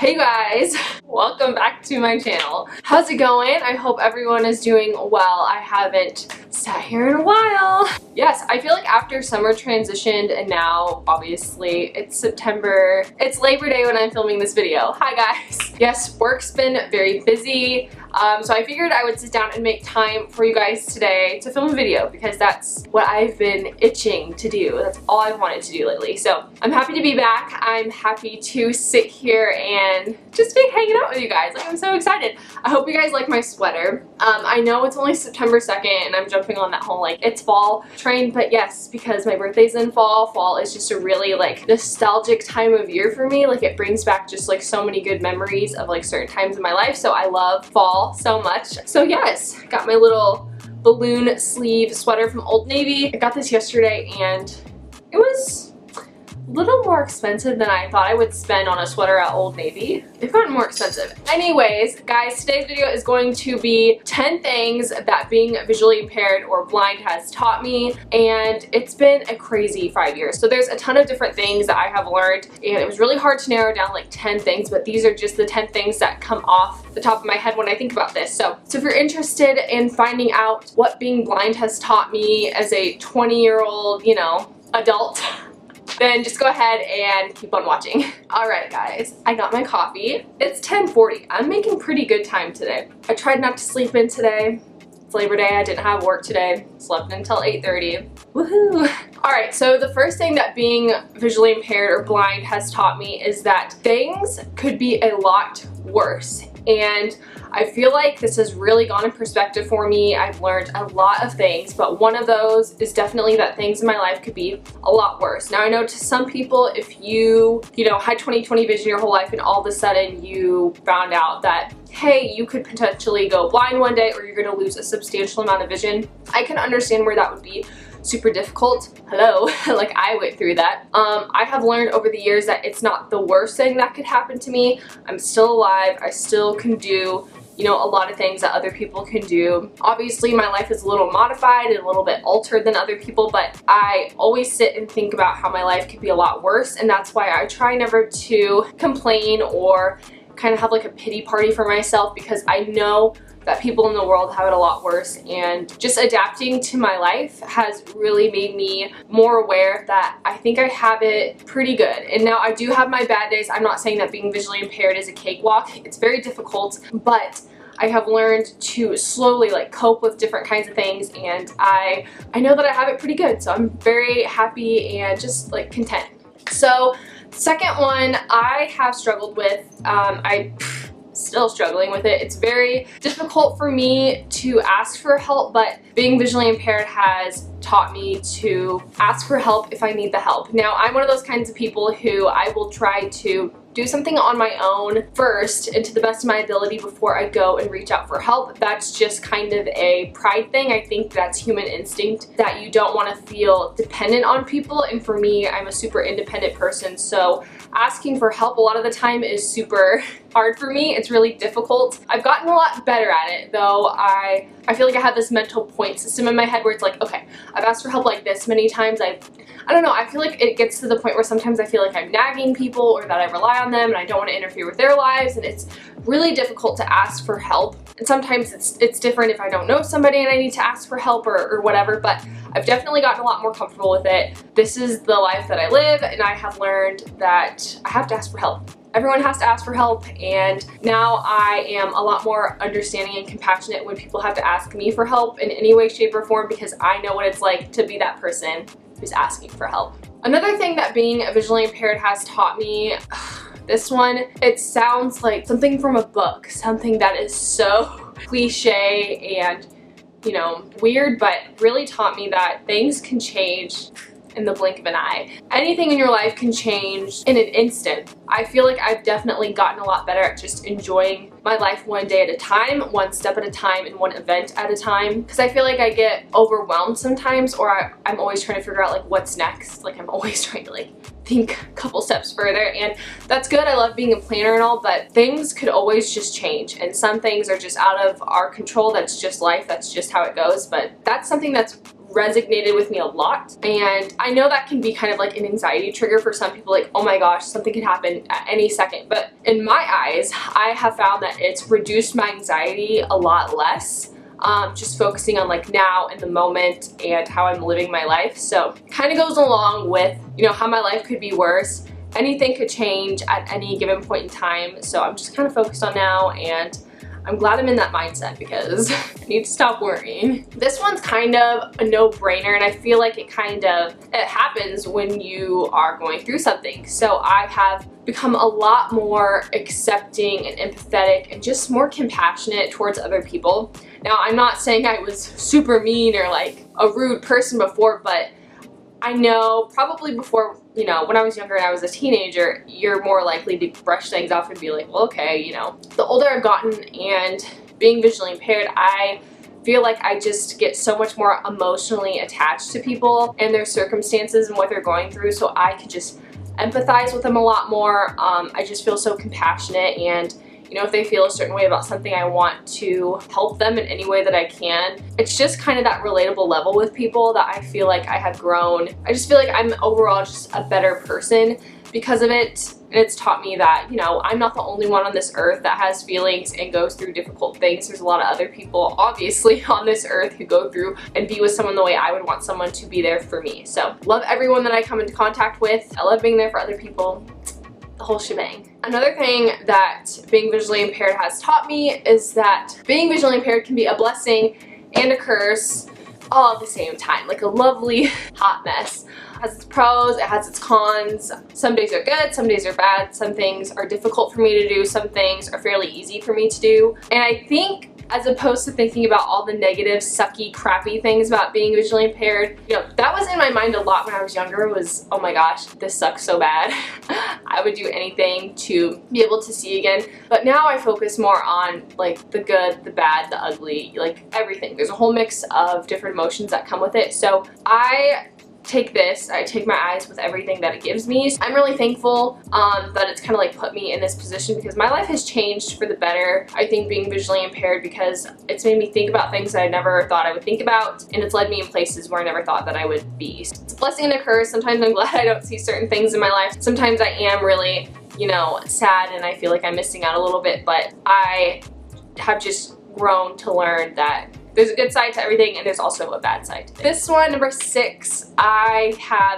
Hey guys, welcome back to my channel. How's it going? I hope everyone is doing well. I haven't sat here in a while. Yes, I feel like after summer transitioned and now obviously it's September. It's Labor Day when I'm filming this video. Hi guys. Yes, work's been very busy. So I figured I would sit down and make time for you guys today to film a video because that's what I've been itching to do. That's all I've wanted to do lately. So I'm happy to be back. I'm happy to sit here and just be hanging out with you guys. Like, I'm so excited. I hope you guys like my sweater. I know it's only September 2nd and I'm jumping on that whole like it's fall train, but yes, because my birthday's in fall. Fall is just a really like nostalgic time of year for me. Like it brings back just like so many good memories of like certain times in my life. So I love fall so much. So yes, got my little balloon sleeve sweater from Old Navy. I got this yesterday and it was a little more expensive than I thought I would spend on a sweater at Old Navy. They've gotten more expensive. Anyways, guys, today's video is going to be 10 things that being visually impaired or blind has taught me, and it's been a crazy 5 years. So there's a ton of different things that I have learned, and it was really hard to narrow down like 10 things, but these are just the 10 things that come off the top of my head when I think about this. So if you're interested in finding out what being blind has taught me as a 20-year-old, you know, adult, then just go ahead and keep on watching. Alright guys, I got my coffee. It's 10:40. I'm making pretty good time today. I tried not to sleep in today. It's Labor Day, I didn't have work today. Slept until 8:30. Woohoo! Alright, so the first thing that being visually impaired or blind has taught me is that things could be a lot worse. And I feel like this has really gone in perspective for me. I've learned a lot of things, but one of those is definitely that things in my life could be a lot worse. Now I know to some people, if you know, had 20/20 vision your whole life and all of a sudden you found out that, hey, you could potentially go blind one day or you're gonna lose a substantial amount of vision, I can understand where that would be super difficult. Hello, like I went through that. I have learned over the years that it's not the worst thing that could happen to me. I'm still alive. I still can do, you know, a lot of things that other people can do. Obviously, my life is a little modified and a little bit altered than other people, but I always sit and think about how my life could be a lot worse, and that's why I try never to complain or kind of have like a pity party for myself, because I know that people in the world have it a lot worse, and just adapting to my life has really made me more aware that I think I have it pretty good. And now I do have my bad days. I'm not saying that being visually impaired is a cakewalk. It's very difficult, but I have learned to slowly like cope with different kinds of things, and I know that I have it pretty good, so I'm very happy and just like content. So second one I have struggled with, still struggling with it. It's very difficult for me to ask for help, but being visually impaired has taught me to ask for help if I need the help. Now, I'm one of those kinds of people who I will try to do something on my own first and to the best of my ability before I go and reach out for help. That's just kind of a pride thing. I think that's human instinct, that you don't want to feel dependent on people, and for me, I'm a super independent person, so asking for help a lot of the time is super hard for me. It's really difficult. I've gotten a lot better at it though. I feel like I have this mental point system in my head where it's like, okay, I've asked for help like this many times. I don't know, I feel like it gets to the point where sometimes I feel like I'm nagging people or that I rely on them and I don't want to interfere with their lives, and it's really difficult to ask for help. And sometimes it's different if I don't know somebody and I need to ask for help or whatever, but I've definitely gotten a lot more comfortable with it. This is the life that I live, and I have learned that I have to ask for help. Everyone has to ask for help, and now I am a lot more understanding and compassionate when people have to ask me for help in any way, shape, or form, because I know what it's like to be that person who's asking for help. Another thing that being visually impaired has taught me, this one, it sounds like something from a book, something that is so cliche and, you know, weird, but really taught me that things can change in the blink of an eye. Anything in your life can change in an instant. I feel like I've definitely gotten a lot better at just enjoying my life one day at a time, one step at a time, and one event at a time, because I feel like I get overwhelmed sometimes, or I'm always trying to figure out like what's next. Like I'm always trying to like think a couple steps further, and that's good. I love being a planner and all, but things could always just change, and some things are just out of our control. That's just life. That's just how it goes. But that's something that's resonated with me a lot. And I know that can be kind of like an anxiety trigger for some people, like, oh my gosh, something could happen at any second. But in my eyes, I have found that it's reduced my anxiety a lot less. Just focusing on like now in the moment and how I'm living my life. So kind of goes along with, you know, how my life could be worse. Anything could change at any given point in time. So I'm just kind of focused on now, and I'm glad I'm in that mindset because I need to stop worrying. This one's kind of a no-brainer, and I feel like it happens when you are going through something. So I have become a lot more accepting and empathetic and just more compassionate towards other people. Now, I'm not saying I was super mean or like a rude person before, but I know probably before, you know, when I was younger and I was a teenager, you're more likely to brush things off and be like, well, okay, you know. The older I've gotten and being visually impaired, I feel like I just get so much more emotionally attached to people and their circumstances and what they're going through, so I can just empathize with them a lot more. I just feel so compassionate, and you know, if they feel a certain way about something, I want to help them in any way that I can. It's just kind of that relatable level with people that I feel like I have grown. I just feel like I'm overall just a better person because of it. And it's taught me that, you know, I'm not the only one on this earth that has feelings and goes through difficult things. There's a lot of other people, obviously, on this earth who go through and be with someone the way I would want someone to be there for me. So, love everyone that I come into contact with. I love being there for other people. The whole shebang. Another thing that being visually impaired has taught me is that being visually impaired can be a blessing and a curse all at the same time, like a lovely hot mess. It has its pros, it has its cons. Some days are good, some days are bad, some things are difficult for me to do, some things are fairly easy for me to do. And I think, as opposed to thinking about all the negative, sucky, crappy things about being visually impaired, you know, that was in my mind a lot when I was younger. Was, oh my gosh, this sucks so bad. I would do anything to be able to see again. But now I focus more on like the good, the bad, the ugly, like everything. There's a whole mix of different emotions that come with it. So I take my eyes with everything that it gives me. I'm really thankful that it's kind of like put me in this position because my life has changed for the better. I think being visually impaired, because it's made me think about things that I never thought I would think about, and it's led me in places where I never thought that I would be. It's a blessing and a curse. Sometimes I'm glad I don't see certain things in my life. Sometimes I am really, you know, sad and I feel like I'm missing out a little bit, but I have just grown to learn that there's a good side to everything and there's also a bad side. This one, number 6, is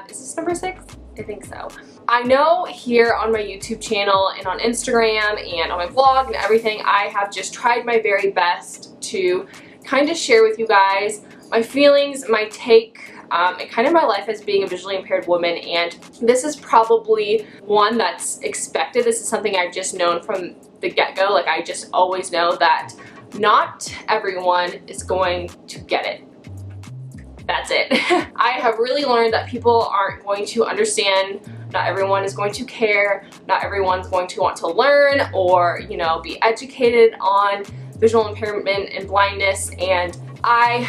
this number 6? I think so. I know here on my YouTube channel and on Instagram and on my vlog and everything, I have just tried my very best to kind of share with you guys my feelings, my take, and kind of my life as being a visually impaired woman. And this is probably one that's expected. This is something I've just known from the get-go. Like, I just always know that not everyone is going to get it. That's it. I have really learned that people aren't going to understand. Not everyone is going to care. Not everyone's going to want to learn or, you know, be educated on visual impairment and blindness. And I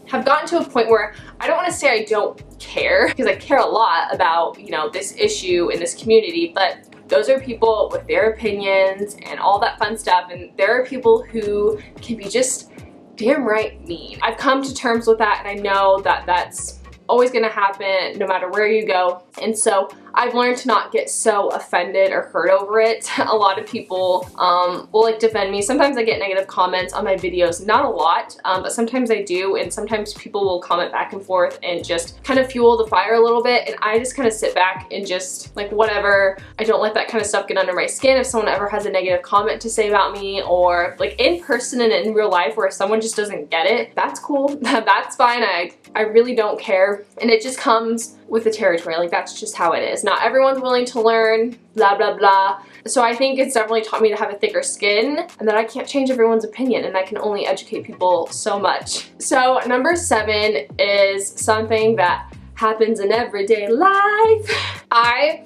have gotten to a point where I don't want to say I don't care, because I care a lot about, you know, this issue in this community, but those are people with their opinions and all that fun stuff, and there are people who can be just damn right mean. I've come to terms with that, and I know that that's always gonna happen no matter where you go. And so I've learned to not get so offended or hurt over it. A lot of people will like defend me. Sometimes I get negative comments on my videos, not a lot, but sometimes I do, and sometimes people will comment back and forth and just kind of fuel the fire a little bit, and I just kind of sit back and just like whatever. I don't let that kind of stuff get under my skin. If someone ever has a negative comment to say about me, or like in person and in real life where someone just doesn't get it, that's cool. That's fine. I really don't care, and it just comes with the territory. Like, that's just how it is. Not everyone's willing to learn, blah, blah, blah. So I think it's definitely taught me to have a thicker skin, and that I can't change everyone's opinion, and I can only educate people so much. So number 7 is something that happens in everyday life. I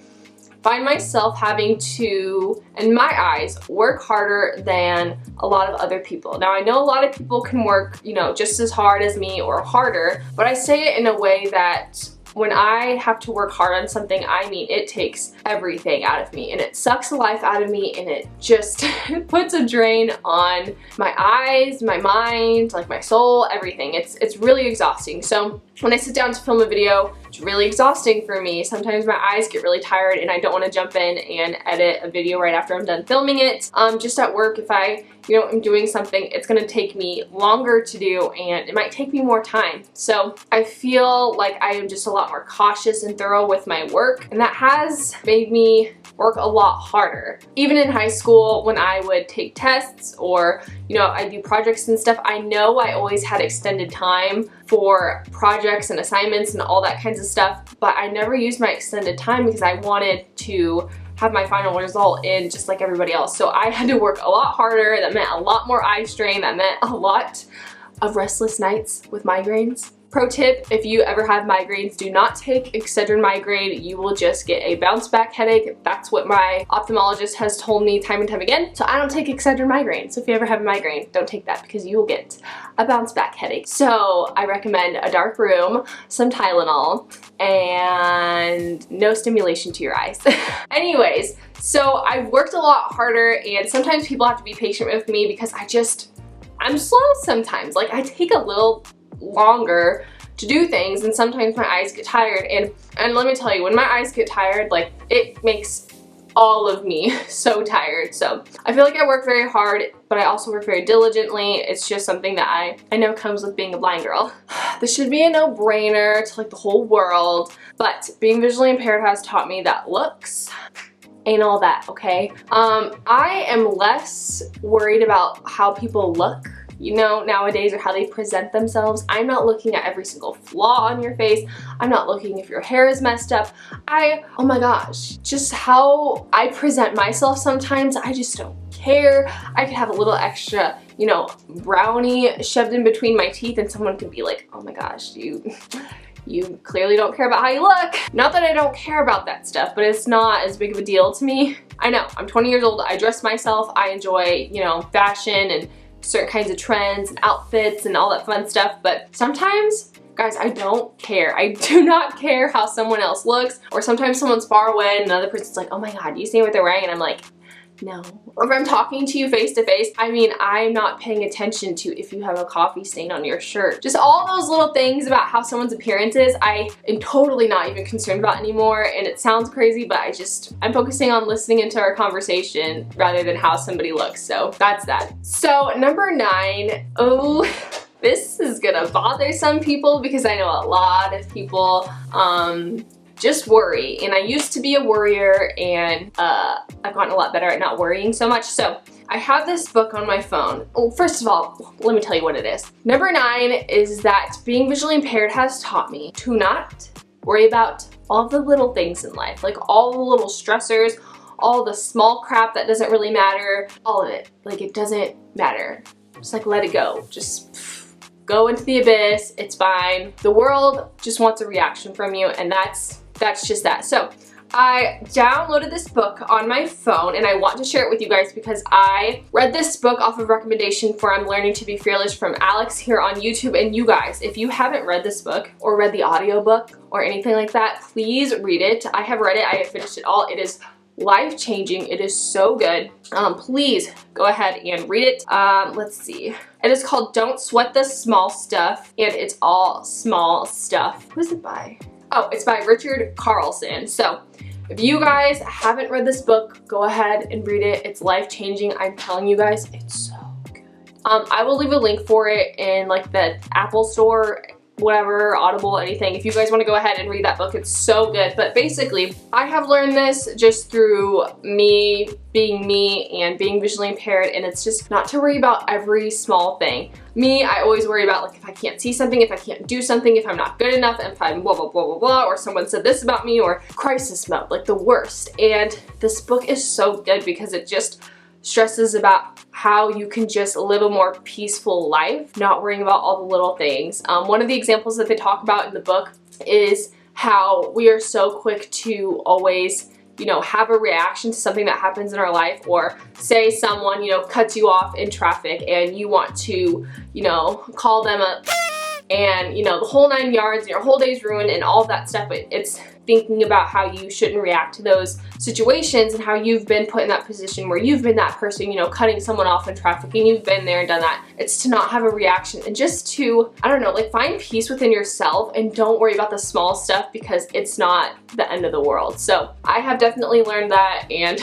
find myself having to, in my eyes, work harder than a lot of other people. Now, I know a lot of people can work, you know, just as hard as me or harder, but I say it in a way that when I have to work hard on something, I mean, it takes everything out of me and it sucks the life out of me, and it just puts a drain on my eyes, my mind, like my soul, everything. It's really exhausting. So when I sit down to film a video, it's really exhausting for me. Sometimes my eyes get really tired and I don't want to jump in and edit a video right after I'm done filming it. Just at work, if I am doing something, it's gonna take me longer to do and it might take me more time. So I feel like I am just a lot more cautious and thorough with my work, and that has made me work a lot harder. Even in high school, when I would take tests or I do projects and stuff, I know I always had extended time for projects and assignments and all that kinds of stuff, but I never used my extended time because I wanted to have my final result in just like everybody else. So I had to work a lot harder. That meant a lot more eye strain. That meant a lot of restless nights with migraines. Pro tip, if you ever have migraines, do not take Excedrin migraine. You will just get a bounce back headache. That's what my ophthalmologist has told me time and time again. So I don't take Excedrin migraine. So if you ever have a migraine, don't take that because you will get a bounce back headache. So I recommend a dark room, some Tylenol, and no stimulation to your eyes. Anyways, so I've worked a lot harder, and sometimes people have to be patient with me because I'm slow sometimes. Like, I take a little longer to do things, and sometimes my eyes get tired, and let me tell you, when my eyes get tired, like, it makes all of me so tired. So I feel like I work very hard, but I also work very diligently. It's just something that I know comes with being a blind girl. This should be a no-brainer to like the whole world, but being visually impaired has taught me that looks ain't all that, okay? I am less worried about how people look nowadays, or how they present themselves. I'm not looking at every single flaw on your face. I'm not looking if your hair is messed up. Oh my gosh, just how I present myself sometimes, I just don't care. I could have a little extra, brownie shoved in between my teeth and someone could be like, oh my gosh, you clearly don't care about how you look. Not that I don't care about that stuff, but it's not as big of a deal to me. I know, I'm 20 years old, I dress myself, I enjoy, fashion and certain kinds of trends and outfits and all that fun stuff, but sometimes, guys, I don't care. I do not care how someone else looks, or sometimes someone's far away and another person's like, oh my god, you see what they're wearing? And I'm like, no. Or if I'm talking to you face to face, I mean, I'm not paying attention to if you have a coffee stain on your shirt. Just all those little things about how someone's appearance is, I am totally not even concerned about anymore, and it sounds crazy, but I'm focusing on listening into our conversation rather than how somebody looks, so that's that. So number 9, this is gonna bother some people because I know a lot of people just worry, and I used to be a worrier, and I've gotten a lot better at not worrying so much. So I have this book on my phone. Well, first of all, let me tell you what it is. Number 9 is that being visually impaired has taught me to not worry about all the little things in life, like all the little stressors, all the small crap that doesn't really matter, all of it. Like, it doesn't matter. Just like, let it go. Just go into the abyss. It's fine. The world just wants a reaction from you, and that's just that. So I downloaded this book on my phone, and I want to share it with you guys because I read this book off of recommendation for I'm Learning to Be Fearless from Alex here on YouTube. And you guys, if you haven't read this book or read the audiobook or anything like that, please read it. I have read it. I have finished it all. It is life-changing. It is so good. Please go ahead and read it. Let's see. It is called Don't Sweat the Small Stuff, and it's all small stuff. Who is it by? Oh, it's by Richard Carlson. So if you guys haven't read this book, go ahead and read it. It's life-changing. I'm telling you guys, it's so good. I will leave a link for it in like the Apple store, whatever, Audible, anything. If you guys want to go ahead and read that book, it's so good. But basically, I have learned this just through me being me and being visually impaired, and it's just not to worry about every small thing. Me, I always worry about like if I can't see something, if I can't do something, if I'm not good enough, if I'm blah blah blah blah blah, or someone said this about me, or crisis mode, like the worst. And this book is so good because it just stresses about how you can just live a more peaceful life, not worrying about all the little things. One of the examples that they talk about in the book is how we are so quick to always, have a reaction to something that happens in our life, or say someone, cuts you off in traffic and you want to, call them a and, you know, the whole 9 yards, and your whole day's ruined and all of that stuff. But it's thinking about how you shouldn't react to those situations and how you've been put in that position where you've been that person, you know, cutting someone off in traffic, and you've been there and done that. It's to not have a reaction and just to, I don't know, like find peace within yourself and don't worry about the small stuff, because it's not the end of the world. So I have definitely learned that, and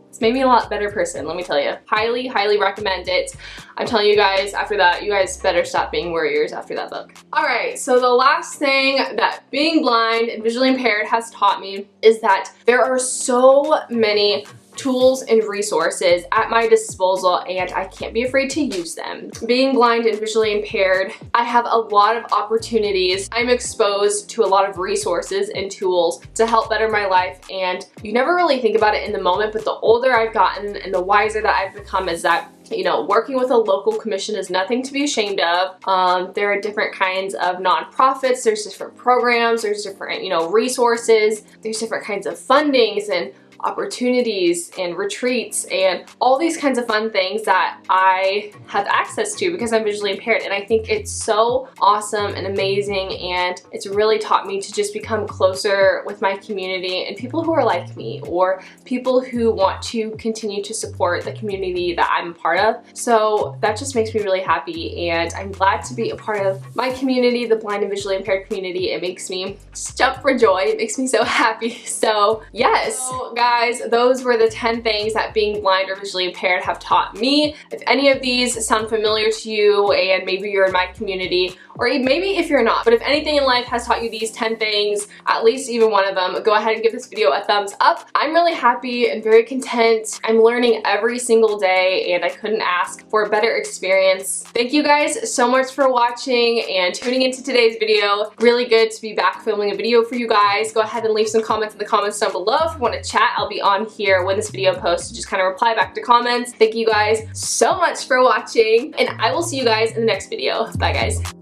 it's made me a lot better person, let me tell you. Highly, highly recommend it. I'm telling you guys, after that, you guys better stop being worriers after that book. Alright, so the last thing that being blind and visually impaired has taught me is that there are so many tools and resources at my disposal, and I can't be afraid to use them. Being blind and visually impaired, I have a lot of opportunities. I'm exposed to a lot of resources and tools to help better my life, and you never really think about it in the moment, but the older I've gotten and the wiser that I've become is that, you know, working with a local commission is nothing to be ashamed of. There are different kinds of nonprofits, there's different programs, there's different, you know, resources, there's different kinds of fundings and opportunities and retreats and all these kinds of fun things that I have access to because I'm visually impaired. And I think it's so awesome and amazing, and it's really taught me to just become closer with my community and people who are like me, or people who want to continue to support the community that I'm a part of. So that just makes me really happy, and I'm glad to be a part of my community, the blind and visually impaired community. It makes me just jump for joy. It makes me so happy. So yes, so, guys, those were the 10 things that being blind or visually impaired have taught me. If any of these sound familiar to you and maybe you're in my community, or maybe if you're not, but if anything in life has taught you these 10 things, at least even one of them, go ahead and give this video a thumbs up. I'm really happy and very content. I'm learning every single day, and I couldn't ask for a better experience. Thank you guys so much for watching and tuning into today's video. Really good to be back filming a video for you guys. Go ahead and leave some comments in the comments down below if you want to chat. I'll be on here when this video posts to just kind of reply back to comments. Thank you guys so much for watching, and I will see you guys in the next video. Bye guys.